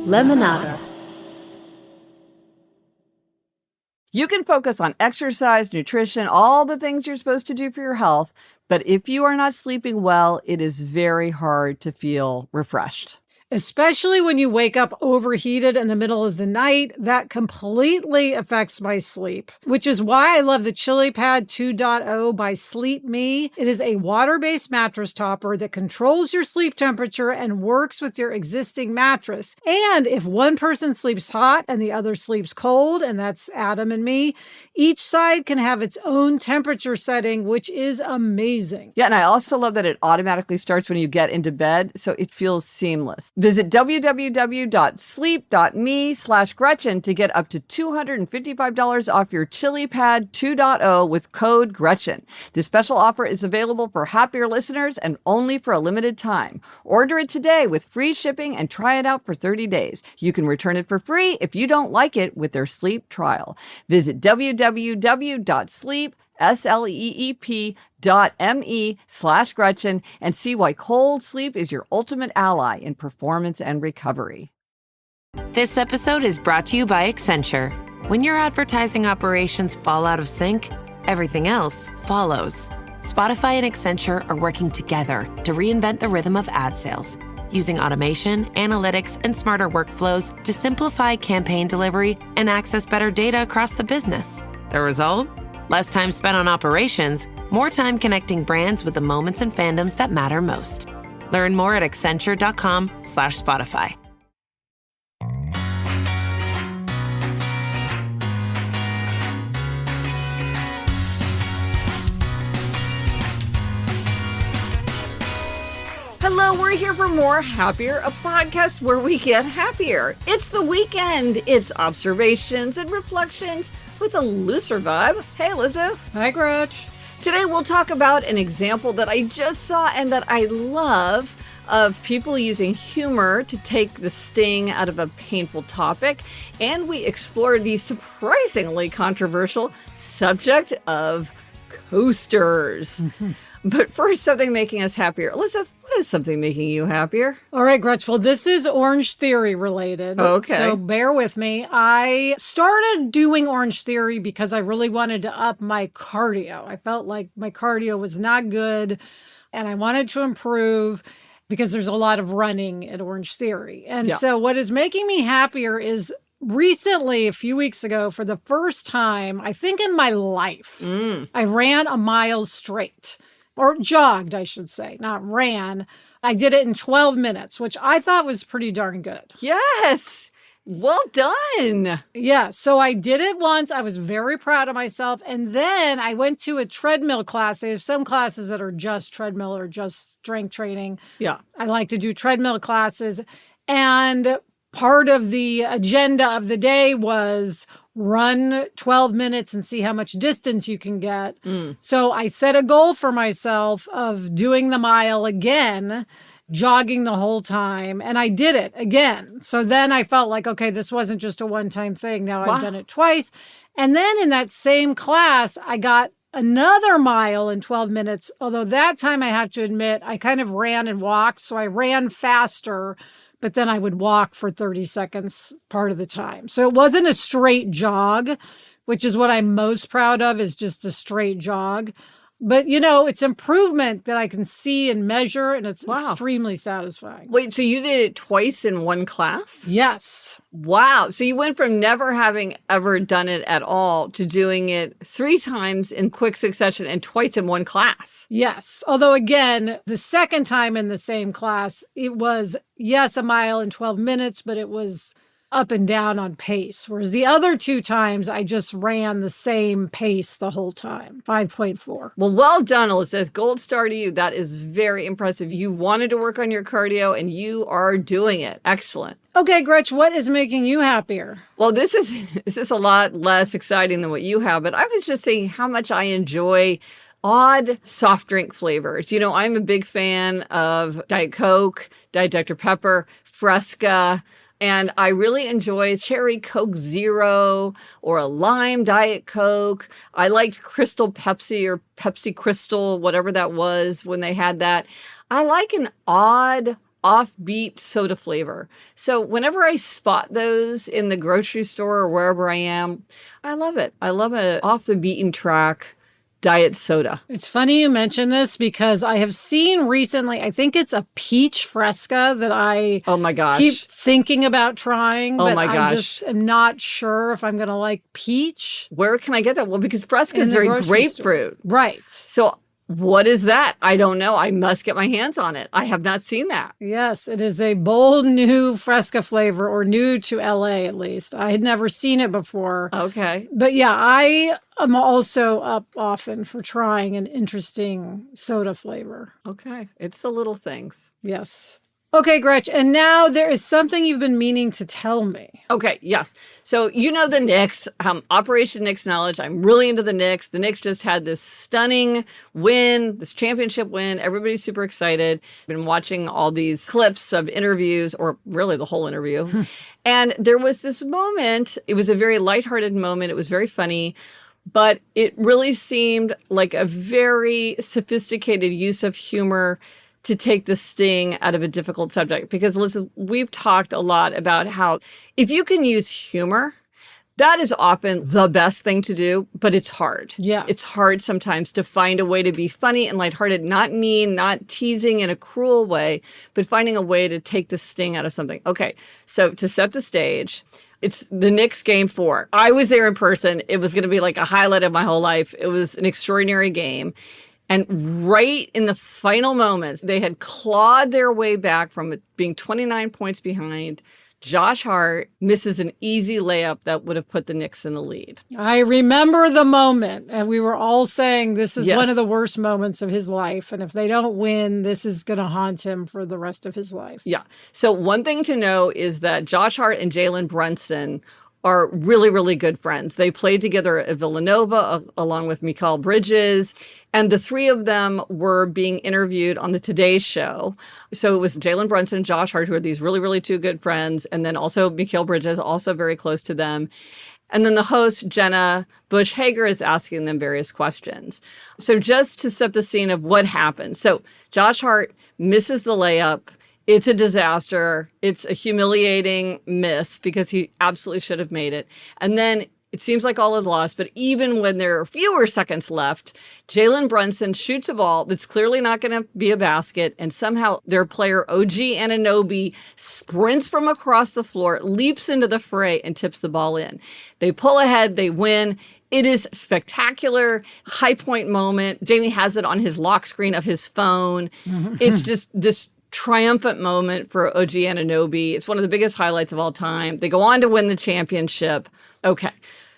Lemonada. You can focus on exercise, nutrition, all the things you're supposed to do for your health, but if you are not sleeping well, it is very hard to feel refreshed. Especially when you wake up overheated in the middle of the night, that completely affects my sleep, which is why I love the ChiliPad 2.0 by Sleep Me. It is a water-based mattress topper that controls your sleep temperature and works with your existing mattress. And if one person sleeps hot and the other sleeps cold, and that's Adam and me, each side can have its own temperature setting, which is amazing. Yeah, and I also love that it automatically starts when you get into bed, so it feels seamless. Visit www.sleep.me/Gretchen to get up to $255 off your ChiliPad 2.0 with code Gretchen. This special offer is available for Happier listeners and only for a limited time. Order it today with free shipping and try it out for 30 days. You can return it for free if you don't like it with their sleep trial. Visit www.sleep.me/Gretchen and see why cold sleep is your ultimate ally in performance and recovery. This episode is brought to you by Accenture. When your advertising operations fall out of sync, everything else follows. Spotify and Accenture are working together to reinvent the rhythm of ad sales, using automation, analytics, and smarter workflows to simplify campaign delivery and access better data across the business. The result? Less time spent on operations, more time connecting brands with the moments and fandoms that matter most. Learn more at accenture.com/Spotify. Hello, we're here for more Happier, a podcast where we get happier. It's the weekend. It's observations and reflections with a looser vibe. Hey, Elizabeth. Hi, Gretch. Today we'll talk about an example that I just saw and that I love of people using humor to take the sting out of a painful topic. And we explore the surprisingly controversial subject of coasters. But first, something making us happier. Elizabeth, what is something making you happier? All right, Gretch. Well, this is Orange Theory related. Okay. So bear with me. I started doing Orange Theory because I really wanted to up my cardio. I felt like my cardio was not good and I wanted to improve because there's a lot of running at Orange Theory. And so what is making me happier is recently, a few weeks ago, for the first time, I think in my life, I ran a mile straight. Or jogged, I should say, not ran. I did it in 12 minutes, which I thought was pretty darn good. Yes. Well done. Yeah. So I did it once. I was very proud of myself. And then I went to a treadmill class. They have some classes that are just treadmill or just strength training. Yeah. I like to do treadmill classes. And part of the agenda of the day was run 12 minutes and see how much distance you can get. So I set a goal for myself of doing the mile again, jogging the whole time. And I did it again. So then I felt like, okay, this wasn't just a one-time thing. Now I've done it twice. And then in that same class, I got another mile in 12 minutes. Although that time I have to admit, I kind of ran and walked. So I ran faster, but then I would walk for 30 seconds part of the time. So it wasn't a straight jog, which is what I'm most proud of, is just a straight jog. But, you know, it's improvement that I can see and measure, and it's extremely satisfying. Wait, so you did it twice in one class? Yes. Wow. So you went from never having ever done it at all to doing it 3 times in quick succession and twice in one class. Yes. Although, again, the second time in the same class, it was, yes, a mile in 12 minutes, but it was up and down on pace. Whereas the other 2 times, I just ran the same pace the whole time, 5.4. Well done, Elizabeth. Gold star to you. That is very impressive. You wanted to work on your cardio and you are doing it. Excellent. Okay, Gretch, what is making you happier? Well, this is a lot less exciting than what you have, but I was just saying how much I enjoy odd soft drink flavors. You know, I'm a big fan of Diet Coke, Diet Dr. Pepper, Fresca, and I really enjoy cherry Coke Zero or a lime Diet Coke. I liked Crystal Pepsi or Pepsi Crystal, whatever that was when they had that. I like an odd offbeat soda flavor. So whenever I spot those in the grocery store or wherever I am, I love it. I love a off the beaten track diet soda. It's funny you mention this because I have seen recently, I think it's a peach fresca that I Oh my gosh. keep thinking about trying, Oh but my I gosh. just am not sure if I'm going to like peach. Where can I get that? Well, because Fresca In is the very grocery store. grapefruit. Right. So what is that? I don't know. I must get my hands on it. I have not seen that. Yes, it is a bold new fresca flavor, or new to LA at least. I had never seen it before. Okay. But yeah, I am also up often for trying an interesting soda flavor. Okay. It's the little things. Yes. Okay, Gretch. And now there is something you've been meaning to tell me. Okay, yes. So you know the Knicks, Operation Knicks knowledge. I'm really into the Knicks. The Knicks just had this stunning win, this championship win. Everybody's super excited. Been watching all these clips of interviews, or really the whole interview. And there was this moment. It was a very lighthearted moment. It was very funny. But it really seemed like a very sophisticated use of humor to take the sting out of a difficult subject. Because listen, we've talked a lot about how if you can use humor, that is often the best thing to do, but it's hard. Yes. It's hard sometimes to find a way to be funny and lighthearted, not mean, not teasing in a cruel way, but finding a way to take the sting out of something. Okay, so to set the stage, it's the Knicks game 4. I was there in person. It was going to be like a highlight of my whole life. It was an extraordinary game. And right in the final moments, they had clawed their way back from it being 29 points behind. Josh Hart misses an easy layup that would have put the Knicks in the lead. I remember the moment, and we were all saying this is Yes. one of the worst moments of his life. And if they don't win, this is going to haunt him for the rest of his life. Yeah. So one thing to know is that Josh Hart and Jalen Brunson are really, really good friends. They played together at Villanova along with Mikal Bridges. And the three of them were being interviewed on the Today Show. So it was Jalen Brunson and Josh Hart, who are these really, really two good friends. And then also Mikal Bridges, also very close to them. And then the host, Jenna Bush Hager, is asking them various questions. So just to set the scene of what happened. So Josh Hart misses the layup. It's a disaster. It's a humiliating miss because he absolutely should have made it. And then it seems like all is lost, but even when there are fewer seconds left, Jalen Brunson shoots a ball that's clearly not going to be a basket, and somehow their player, OG Anunoby, sprints from across the floor, leaps into the fray, and tips the ball in. They pull ahead, they win. It is spectacular, high point moment. Jamie has it on his lock screen of his phone. It's just this triumphant moment for OG Anunoby. It's one of the biggest highlights of all time. They go on to win the championship. Okay.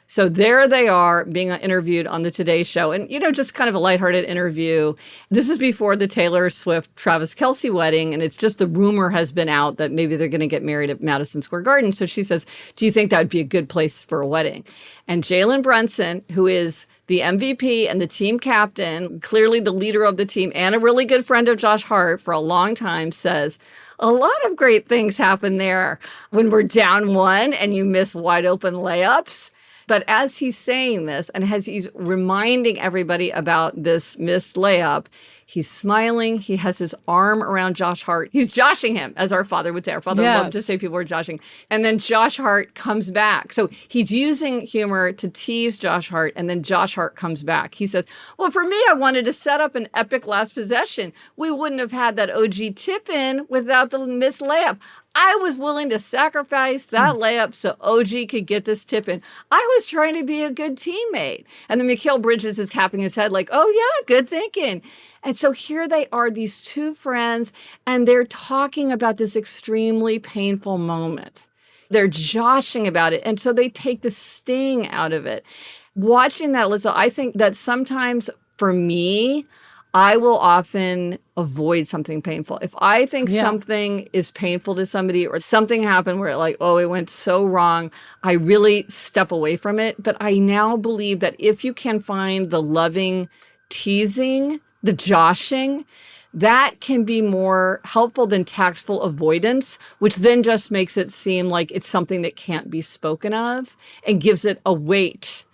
So there they are being interviewed on the Today Show. And, you know, just kind of a lighthearted interview. This is before the Taylor Swift-Travis Kelce wedding. And it's just the rumor has been out that maybe they're going to get married at Madison Square Garden. So she says, do you think that would be a good place for a wedding? And Jalen Brunson, who is the MVP and the team captain, clearly the leader of the team and a really good friend of Josh Hart for a long time, says, a lot of great things happen there when we're down one and you miss wide open layups. But as he's saying this and as he's reminding everybody about this missed layup, he's smiling. He has his arm around Josh Hart. He's joshing him, as our father would say. Our father loved to say people were joshing. And then Josh Hart comes back. So he's using humor to tease Josh Hart, and then Josh Hart comes back. He says, well, for me, I wanted to set up an epic last possession. We wouldn't have had that OG tip in without the missed layup. I was willing to sacrifice that layup so OG could get this tip in. I was trying to be a good teammate. And then Mikal Bridges is tapping his head like, oh, yeah, good thinking. And so here they are, these two friends, and they're talking about this extremely painful moment. They're joshing about it. And so they take the sting out of it. Watching that, Lisa, I think that sometimes for me, I will often avoid something painful. If I think something is painful to somebody or something happened where like, oh, it went so wrong, I really step away from it. But I now believe that if you can find the loving teasing, the joshing, that can be more helpful than tactful avoidance, which then just makes it seem like it's something that can't be spoken of and gives it a weight.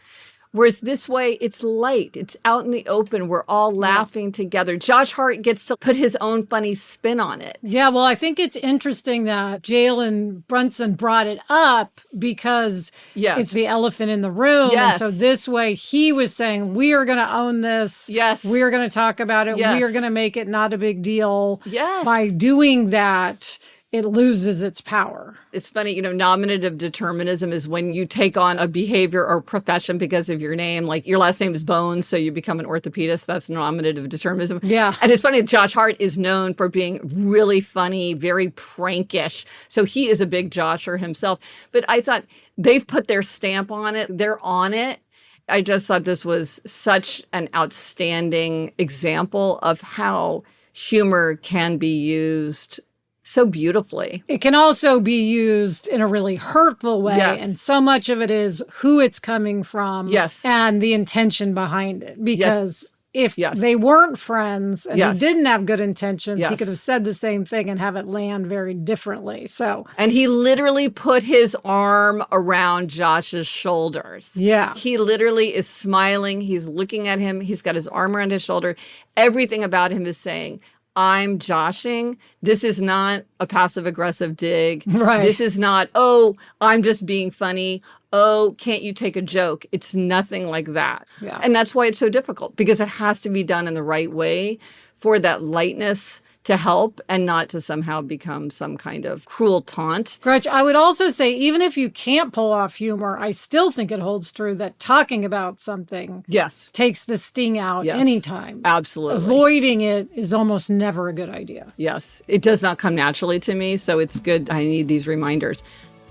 Whereas this way, it's light. It's out in the open. We're all laughing together. Josh Hart gets to put his own funny spin on it. Yeah, well, I think it's interesting that Jalen Brunson brought it up because it's the elephant in the room. Yes. And so this way he was saying, we are going to own this. Yes. We are going to talk about it. Yes. We are going to make it not a big deal. Yes. By doing that, it loses its power. It's funny, nominative determinism is when you take on a behavior or profession because of your name. Like your last name is Bones, so you become an orthopedist. That's nominative determinism. Yeah. And it's funny, Josh Hart is known for being really funny, very prankish. So he is a big Josher himself. But I thought they've put their stamp on it. They're on it. I just thought this was such an outstanding example of how humor can be used so beautifully. It can also be used in a really hurtful way. Yes. And so much of it is who it's coming from and the intention behind it. Because if they weren't friends and he didn't have good intentions, he could have said the same thing and have it land very differently. And he literally put his arm around Josh's shoulders. Yeah. He literally is smiling. He's looking at him. He's got his arm around his shoulder. Everything about him is saying, I'm joshing. This is not a passive-aggressive dig. Right. This is not, oh, I'm just being funny. Oh, can't you take a joke? It's nothing like that. Yeah. And that's why it's so difficult, because it has to be done in the right way for that lightness to help and not to somehow become some kind of cruel taunt. Gretch, I would also say, even if you can't pull off humor, I still think it holds true that talking about something takes the sting out anytime. Absolutely. Avoiding it is almost never a good idea. Yes. It does not come naturally to me, so it's good. I need these reminders.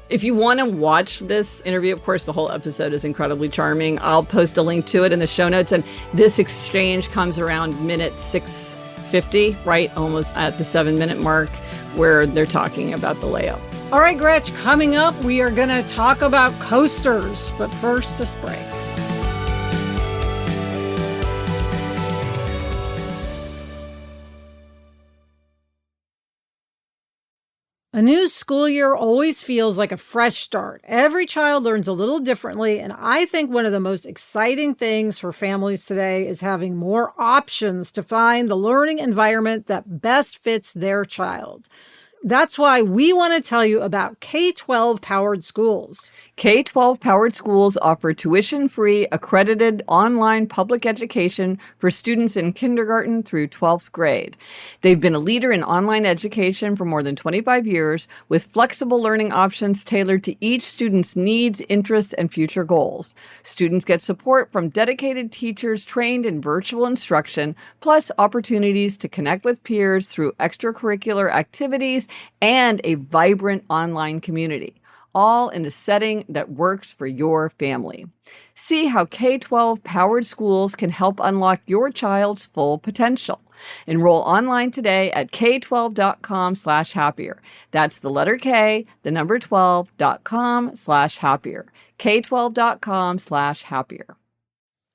If you want to watch this interview, of course, the whole episode is incredibly charming. I'll post a link to it in the show notes. And this exchange comes around minute 6:50, right? Almost at the 7-minute mark, where they're talking about the layout. All right, Gretch, coming up, we are going to talk about coasters. But first, this break. A new school year always feels like a fresh start. Every child learns a little differently, and I think one of the most exciting things for families today is having more options to find the learning environment that best fits their child. That's why we want to tell you about K-12 powered schools. K-12 powered schools offer tuition-free, accredited online public education for students in kindergarten through 12th grade. They've been a leader in online education for more than 25 years, with flexible learning options tailored to each student's needs, interests, and future goals. Students get support from dedicated teachers trained in virtual instruction, plus opportunities to connect with peers through extracurricular activities and a vibrant online community, all in a setting that works for your family. See how K-12 powered schools can help unlock your child's full potential. Enroll online today at k12.com/happier. That's the letter K, the number 12.com/happier. k12.com/happier.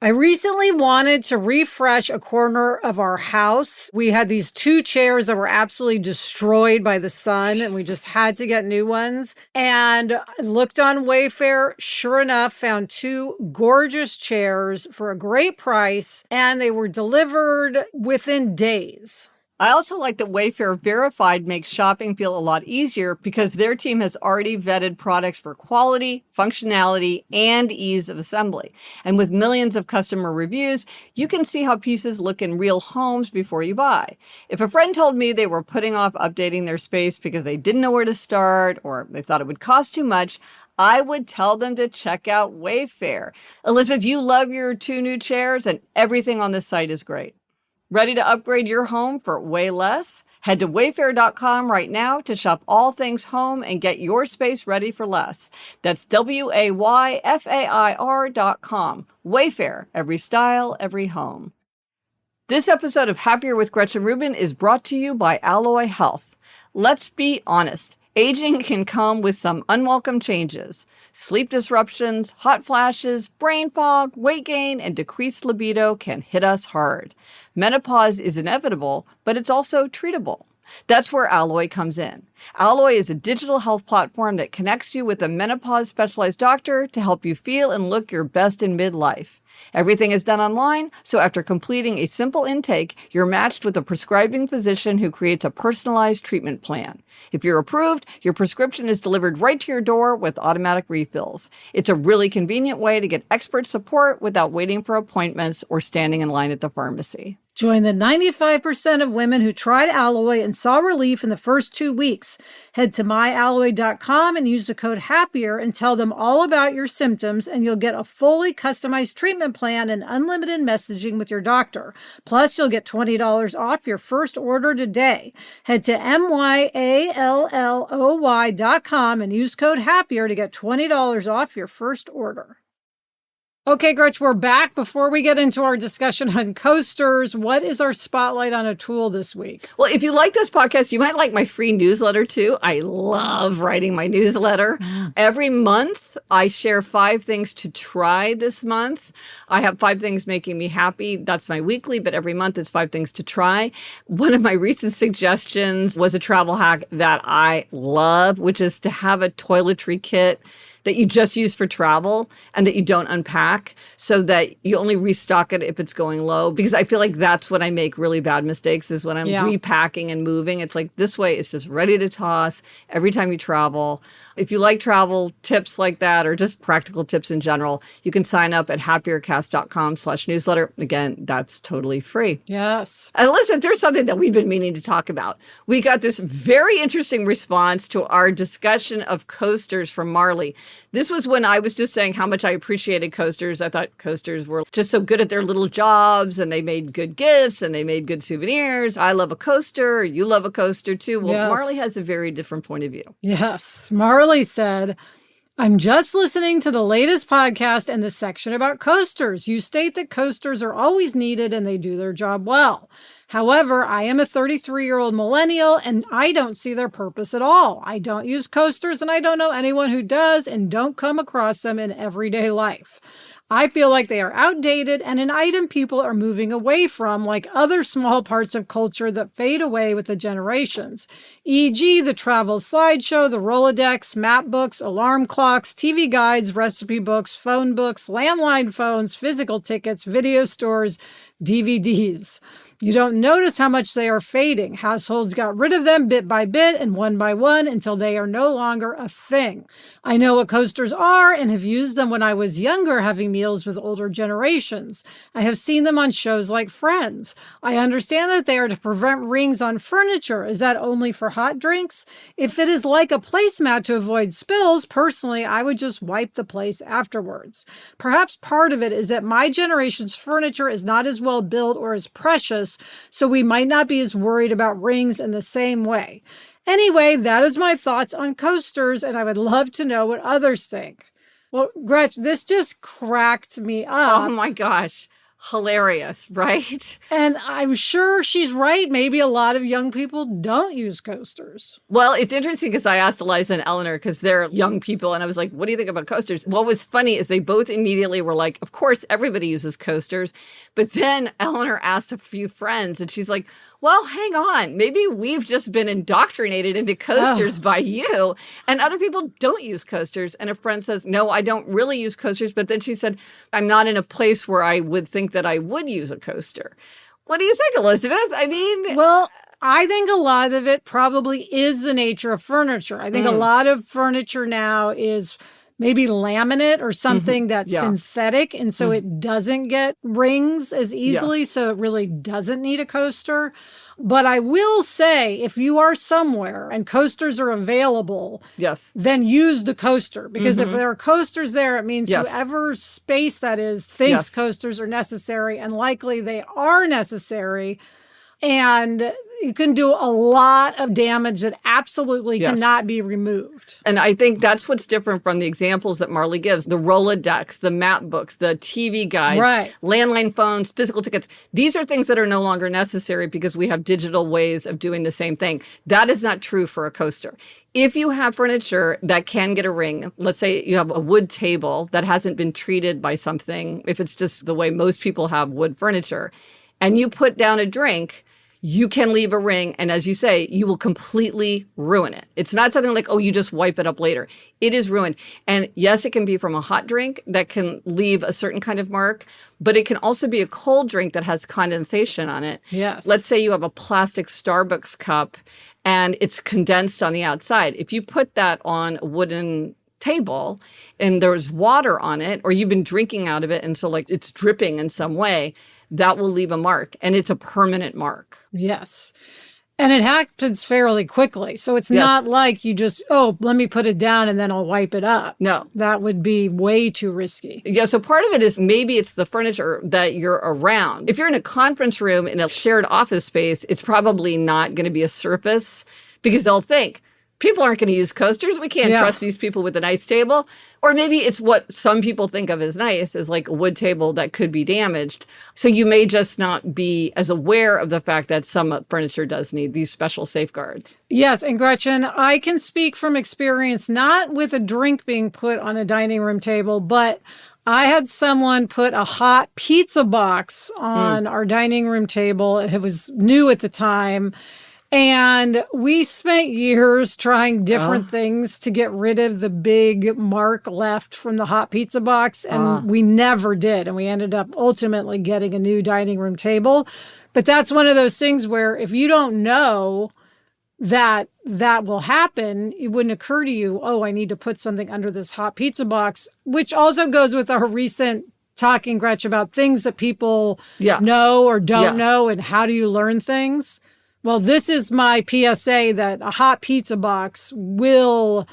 I recently wanted to refresh a corner of our house. We had these 2 chairs that were absolutely destroyed by the sun, and we just had to get new ones. And I looked on Wayfair, sure enough, found 2 gorgeous chairs for a great price, and they were delivered within days. I also like that Wayfair Verified makes shopping feel a lot easier because their team has already vetted products for quality, functionality, and ease of assembly. And with millions of customer reviews, you can see how pieces look in real homes before you buy. If a friend told me they were putting off updating their space because they didn't know where to start or they thought it would cost too much, I would tell them to check out Wayfair. Elizabeth, you love your 2 new chairs, and everything on this site is great. Ready to upgrade your home for way less? Head to wayfair.com right now to shop all things home and get your space ready for less. That's WAYFAIR.com. Wayfair, every style, every home. This episode of Happier with Gretchen Rubin is brought to you by Alloy Health. Let's be honest. Aging can come with some unwelcome changes. Sleep disruptions, hot flashes, brain fog, weight gain, and decreased libido can hit us hard. Menopause is inevitable, but it's also treatable. That's where Alloy comes in. Alloy is a digital health platform that connects you with a menopause specialized doctor to help you feel and look your best in midlife. Everything is done online, so after completing a simple intake, you're matched with a prescribing physician who creates a personalized treatment plan. If you're approved, your prescription is delivered right to your door with automatic refills. It's a really convenient way to get expert support without waiting for appointments or standing in line at the pharmacy. Join the 95% of women who tried Alloy and saw relief in the first 2 weeks. Head to myalloy.com and use the code HAPPIER and tell them all about your symptoms, and you'll get a fully customized treatment plan and unlimited messaging with your doctor. Plus, you'll get $20 off your first order today. Head to myalloy.com and use code HAPPIER to get $20 off your first order. Okay, Gretch, we're back. Before we get into our discussion on coasters, what is our spotlight on a tool this week? Well, if you like this podcast, you might like my free newsletter too. I love writing my newsletter. Every month, I share 5 things to try this month. I have 5 things making me happy. That's my weekly, but every month it's 5 things to try. One of my recent suggestions was a travel hack that I love, which is to have a toiletry kit that you just use for travel and that you don't unpack, so that you only restock it if it's going low. Because I feel like that's when I make really bad mistakes, is when I'm repacking and moving. It's like, this way it's just ready to toss every time you travel. If you like travel tips like that, or just practical tips in general, you can sign up at happiercast.com/newsletter. Again, that's totally free. Yes. And listen, there's something that we've been meaning to talk about. We got this very interesting response to our discussion of coasters from Marley. This was when I was just saying how much I appreciated coasters. I thought coasters were just so good at their little jobs, and they made good gifts, and they made good souvenirs. I love a coaster. You love a coaster too. Well, Yes. Marley has a very different point of view. Yes. Marley said, I'm just listening to the latest podcast and the section about coasters. You state that coasters are always needed and they do their job well. However, I am a 33-year-old millennial and I don't see their purpose at all. I don't use coasters and I don't know anyone who does and don't come across them in everyday life. I feel like they are outdated and an item people are moving away from, like other small parts of culture that fade away with the generations, e.g. the travel slideshow, the Rolodex, map books, alarm clocks, TV guides, recipe books, phone books, landline phones, physical tickets, video stores, DVDs. You don't notice how much they are fading. Households got rid of them bit by bit and one by one until they are no longer a thing. I know what coasters are and have used them when I was younger, having meals with older generations. I have seen them on shows like Friends. I understand that they are to prevent rings on furniture. Is that only for hot drinks? If it is like a placemat to avoid spills, personally, I would just wipe the place afterwards. Perhaps part of it is that my generation's furniture is not as well built or as precious, so we might not be as worried about rings in the same way. Anyway, that is my thoughts on coasters, and I would love to know what others think. Well, Gretch, this just cracked me up. Oh my gosh. Hilarious, right? And I'm sure she's right. Maybe a lot of young people don't use coasters. Well, it's interesting because I asked Eliza and Eleanor, because they're young people, and I was like, what do you think about coasters? What was funny is they both immediately were like, of course, everybody uses coasters. But then Eleanor asked a few friends, and she's like, well, hang on. Maybe we've just been indoctrinated into coasters by you, and other people don't use coasters. And a friend says, no, I don't really use coasters. But then she said, I'm not in a place where I would think that I would use a coaster. What do you think, Elizabeth? I mean, well, I think a lot of it probably is the nature of furniture. I think a lot of furniture now is maybe laminate or something that's synthetic. And so it doesn't get rings as easily. So it really doesn't need a coaster. But I will say, if you are somewhere and coasters are available, then use the coaster. Because if there are coasters there, it means whoever space that is thinks coasters are necessary, and likely they are necessary. And you can do a lot of damage that absolutely cannot be removed. And I think that's what's different from the examples that Marley gives. The Rolodex, the map books, the TV guide, landline phones, physical tickets. These are things that are no longer necessary because we have digital ways of doing the same thing. That is not true for a coaster. If you have furniture that can get a ring, let's say you have a wood table that hasn't been treated by something, if it's just the way most people have wood furniture, and you put down a drink, you can leave a ring. And as you say, you will completely ruin it. It's not something like, oh, you just wipe it up later. It is ruined. And yes, it can be from a hot drink that can leave a certain kind of mark, but it can also be a cold drink that has condensation on it. Yes. Let's say you have a plastic Starbucks cup and it's condensed on the outside. If you put that on a wooden table and there's water on it, or you've been drinking out of it, and so like it's dripping in some way, that will leave a mark, and it's a permanent mark. Yes. And it happens fairly quickly. So it's not like you just, oh, let me put it down and then I'll wipe it up. No. That would be way too risky. Yeah, so part of it is maybe it's the furniture that you're around. If you're in a conference room in a shared office space, it's probably not going to be a surface because they'll think, people aren't going to use coasters. We can't trust these people with a nice table. Or maybe it's what some people think of as nice, as like a wood table that could be damaged. So you may just not be as aware of the fact that some furniture does need these special safeguards. Yes. And Gretchen, I can speak from experience, not with a drink being put on a dining room table, but I had someone put a hot pizza box on our dining room table. It was new at the time. And we spent years trying different things to get rid of the big mark left from the hot pizza box. And we never did. And we ended up ultimately getting a new dining room table. But that's one of those things where if you don't know that that will happen, it wouldn't occur to you, oh, I need to put something under this hot pizza box, which also goes with our recent talking, Gretchen, about things that people know or don't know and how do you learn things. Well, this is my PSA that a hot pizza box will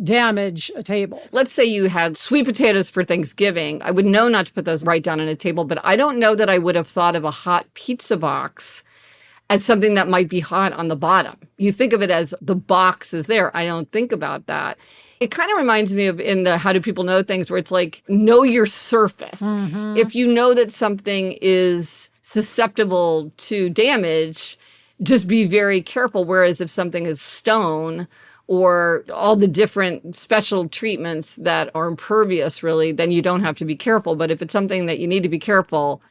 damage a table. Let's say you had sweet potatoes for Thanksgiving. I would know not to put those right down on a table, but I don't know that I would have thought of a hot pizza box as something that might be hot on the bottom. You think of it as the box is there. I don't think about that. It kind of reminds me of in the How Do People Know Things, where it's like, know your surface. If you know that something is susceptible to damage, just be very careful. Whereas if something is stone or all the different special treatments that are impervious, really, then you don't have to be careful. But if it's something that you need to be careful,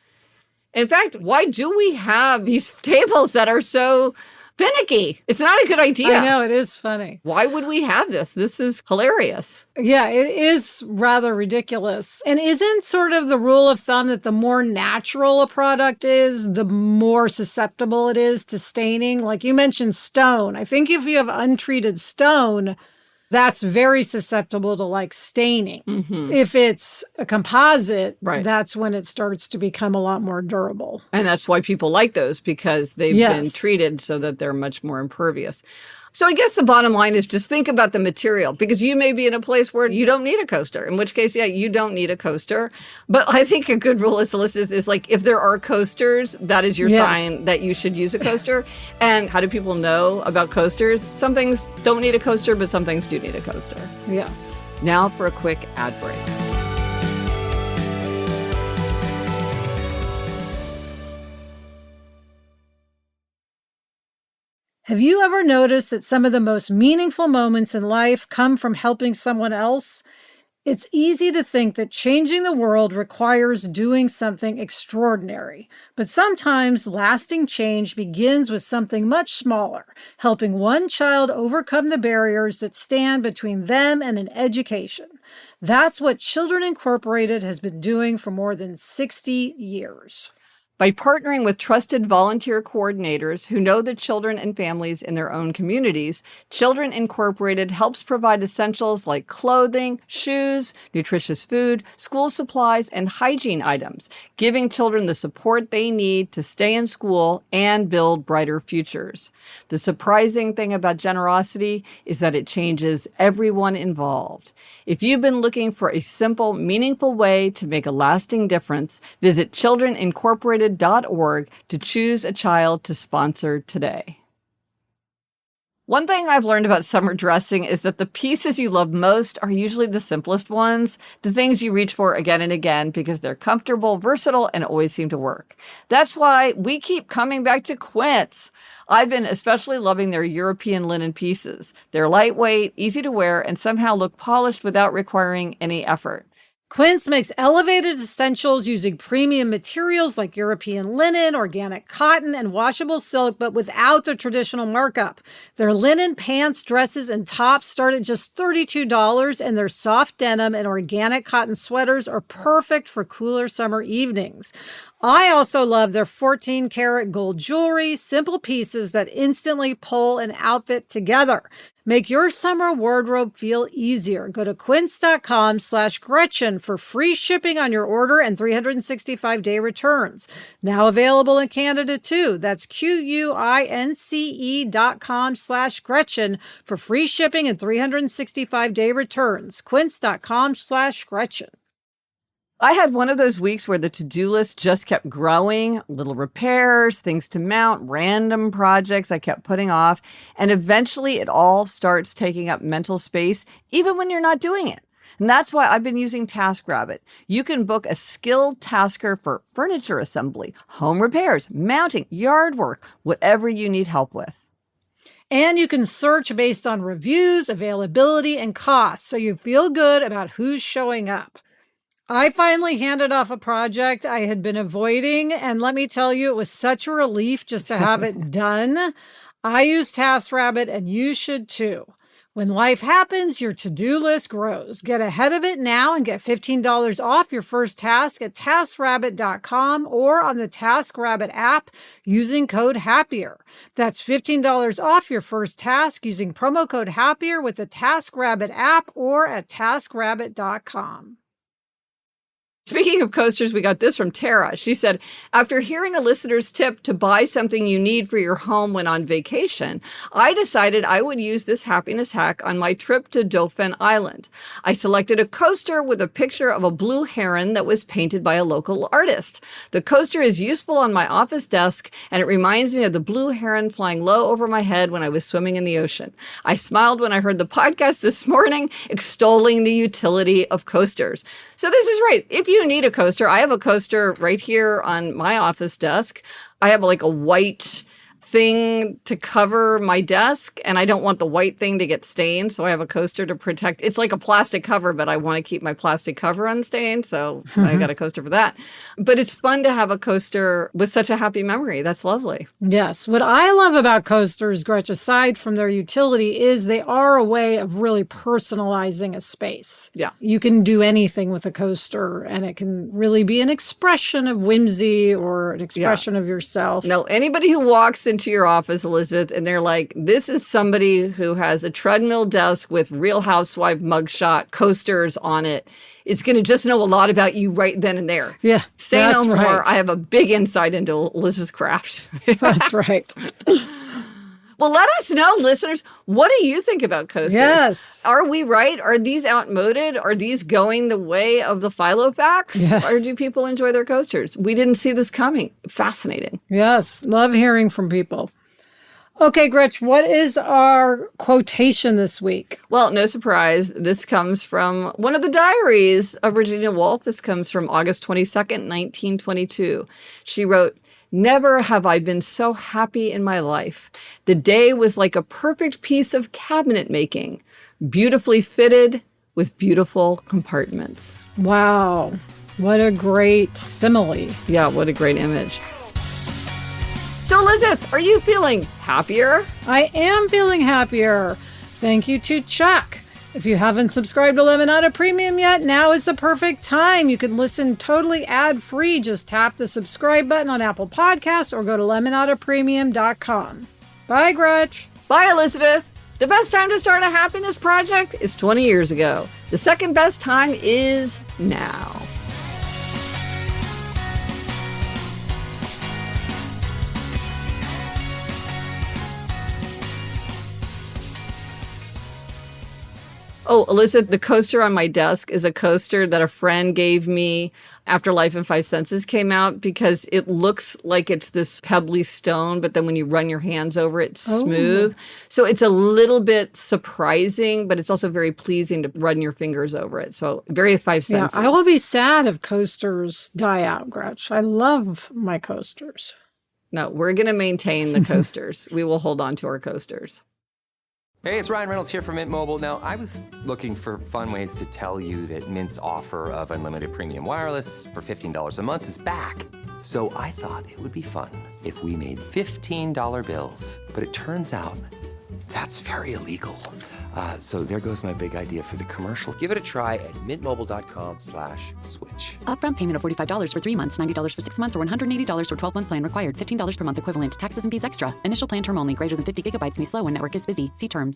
in fact, why do we have these tables that are so finicky? It's not a good idea. I know, it is funny. Why would we have this? This is hilarious. Yeah, it is rather ridiculous. And isn't sort of the rule of thumb that the more natural a product is, the more susceptible it is to staining? Like you mentioned stone. I think if you have untreated stone, that's very susceptible to like staining. If it's a composite, that's when it starts to become a lot more durable. And that's why people like those, because they've been treated so that they're much more impervious. So I guess the bottom line is just think about the material, because you may be in a place where you don't need a coaster, in which case, you don't need a coaster. But I think a good rule is like, if there are coasters, that is your sign that you should use a coaster. And how do people know about coasters? Some things don't need a coaster, but some things do need a coaster. Yes. Now for a quick ad break. Have you ever noticed that some of the most meaningful moments in life come from helping someone else? It's easy to think that changing the world requires doing something extraordinary, but sometimes lasting change begins with something much smaller, helping one child overcome the barriers that stand between them and an education. That's what Children Incorporated has been doing for more than 60 years. By partnering with trusted volunteer coordinators who know the children and families in their own communities, Children Incorporated helps provide essentials like clothing, shoes, nutritious food, school supplies, and hygiene items, giving children the support they need to stay in school and build brighter futures. The surprising thing about generosity is that it changes everyone involved. If you've been looking for a simple, meaningful way to make a lasting difference, visit childrenincorporated.org to choose a child to sponsor today. One thing I've learned about summer dressing is that the pieces you love most are usually the simplest ones, the things you reach for again and again because they're comfortable, versatile, and always seem to work. That's why we keep coming back to Quince. I've been especially loving their European linen pieces. They're lightweight, easy to wear, and somehow look polished without requiring any effort. Quince makes elevated essentials using premium materials like European linen, organic cotton, and washable silk, but without the traditional markup. Their linen pants, dresses, and tops start at just $32, and their soft denim and organic cotton sweaters are perfect for cooler summer evenings. I also love their 14-karat gold jewelry, simple pieces that instantly pull an outfit together. Make your summer wardrobe feel easier. Go to quince.com/Gretchen for free shipping on your order and 365-day returns. Now available in Canada too. That's QUINCE.com/Gretchen for free shipping and 365-day returns. Quince.com/Gretchen. I had one of those weeks where the to-do list just kept growing, little repairs, things to mount, random projects I kept putting off, and eventually it all starts taking up mental space, even when you're not doing it. And that's why I've been using TaskRabbit. You can book a skilled tasker for furniture assembly, home repairs, mounting, yard work, whatever you need help with. And you can search based on reviews, availability, and cost, so you feel good about who's showing up. I finally handed off a project I had been avoiding, and let me tell you, it was such a relief just to have it done. I use TaskRabbit, and you should too. When life happens, your to-do list grows. Get ahead of it now and get $15 off your first task at TaskRabbit.com or on the TaskRabbit app using code HAPPIER. That's $15 off your first task using promo code HAPPIER with the TaskRabbit app or at TaskRabbit.com. Speaking of coasters, we got this from Tara. She said, after hearing a listener's tip to buy something you need for your home when on vacation, I decided I would use this happiness hack on my trip to Dauphin Island. I selected a coaster with a picture of a blue heron that was painted by a local artist. The coaster is useful on my office desk, and it reminds me of the blue heron flying low over my head when I was swimming in the ocean. I smiled when I heard the podcast this morning extolling the utility of coasters. So this is right. If you need a coaster, I have a coaster right here on my office desk. I have like a white thing to cover my desk, and I don't want the white thing to get stained, so I have a coaster to protect. It's like a plastic cover, but I want to keep my plastic cover unstained, so I got a coaster for that. But it's fun to have a coaster with such a happy memory. That's lovely. Yes. What I love about coasters, Gretch, aside from their utility, is they are a way of really personalizing a space. Yeah. You can do anything with a coaster, and it can really be an expression of whimsy or an expression of yourself. No, anybody who walks into your office, Elizabeth, and they're like, this is somebody who has a treadmill desk with Real Housewife mugshot coasters on it, is going to just know a lot about you right then and there. Yeah. Say no more. Right. I have a big insight into Elizabeth's craft. That's right. Well, let us know, listeners. What do you think about coasters? Yes. Are we right? Are these outmoded? Are these going the way of the Filofax? Yes. Or do people enjoy their coasters? We didn't see this coming. Fascinating. Yes. Love hearing from people. Okay, Gretch, what is our quotation this week? Well, no surprise. This comes from one of the diaries of Virginia Woolf. This comes from August 22nd, 1922. She wrote, "Never have I been so happy in my life. The day was like a perfect piece of cabinet making, beautifully fitted with beautiful compartments." Wow. What a great simile. Yeah, what a great image. So, Elizabeth, are you feeling happier? I am feeling happier. Thank you to Chuck. If you haven't subscribed to Lemonada Premium yet, now is the perfect time. You can listen totally ad-free. Just tap the subscribe button on Apple Podcasts or go to lemonadapremium.com. Bye, Gretch. Bye, Elizabeth. The best time to start a happiness project is 20 years ago. The second best time is now. Oh, Elizabeth, the coaster on my desk is a coaster that a friend gave me after Life in Five Senses came out because it looks like it's this pebbly stone, but then when you run your hands over it, it's smooth. So it's a little bit surprising, but it's also very pleasing to run your fingers over it. So very Five Senses. Yeah, I will be sad if coasters die out, Gretch. I love my coasters. No, we're going to maintain the coasters. We will hold on to our coasters. Hey, it's Ryan Reynolds here from Mint Mobile. Now, I was looking for fun ways to tell you that Mint's offer of unlimited premium wireless for $15 a month is back. So I thought it would be fun if we made $15 bills. But it turns out that's very illegal. So there goes my big idea for the commercial. Give it a try at mintmobile.com/switch. Upfront payment of $45 for 3 months, $90 for 6 months, or $180 for 12-month plan required. $15 per month equivalent. Taxes and fees extra. Initial plan term only. Greater than 50 gigabytes may slow when network is busy. See terms.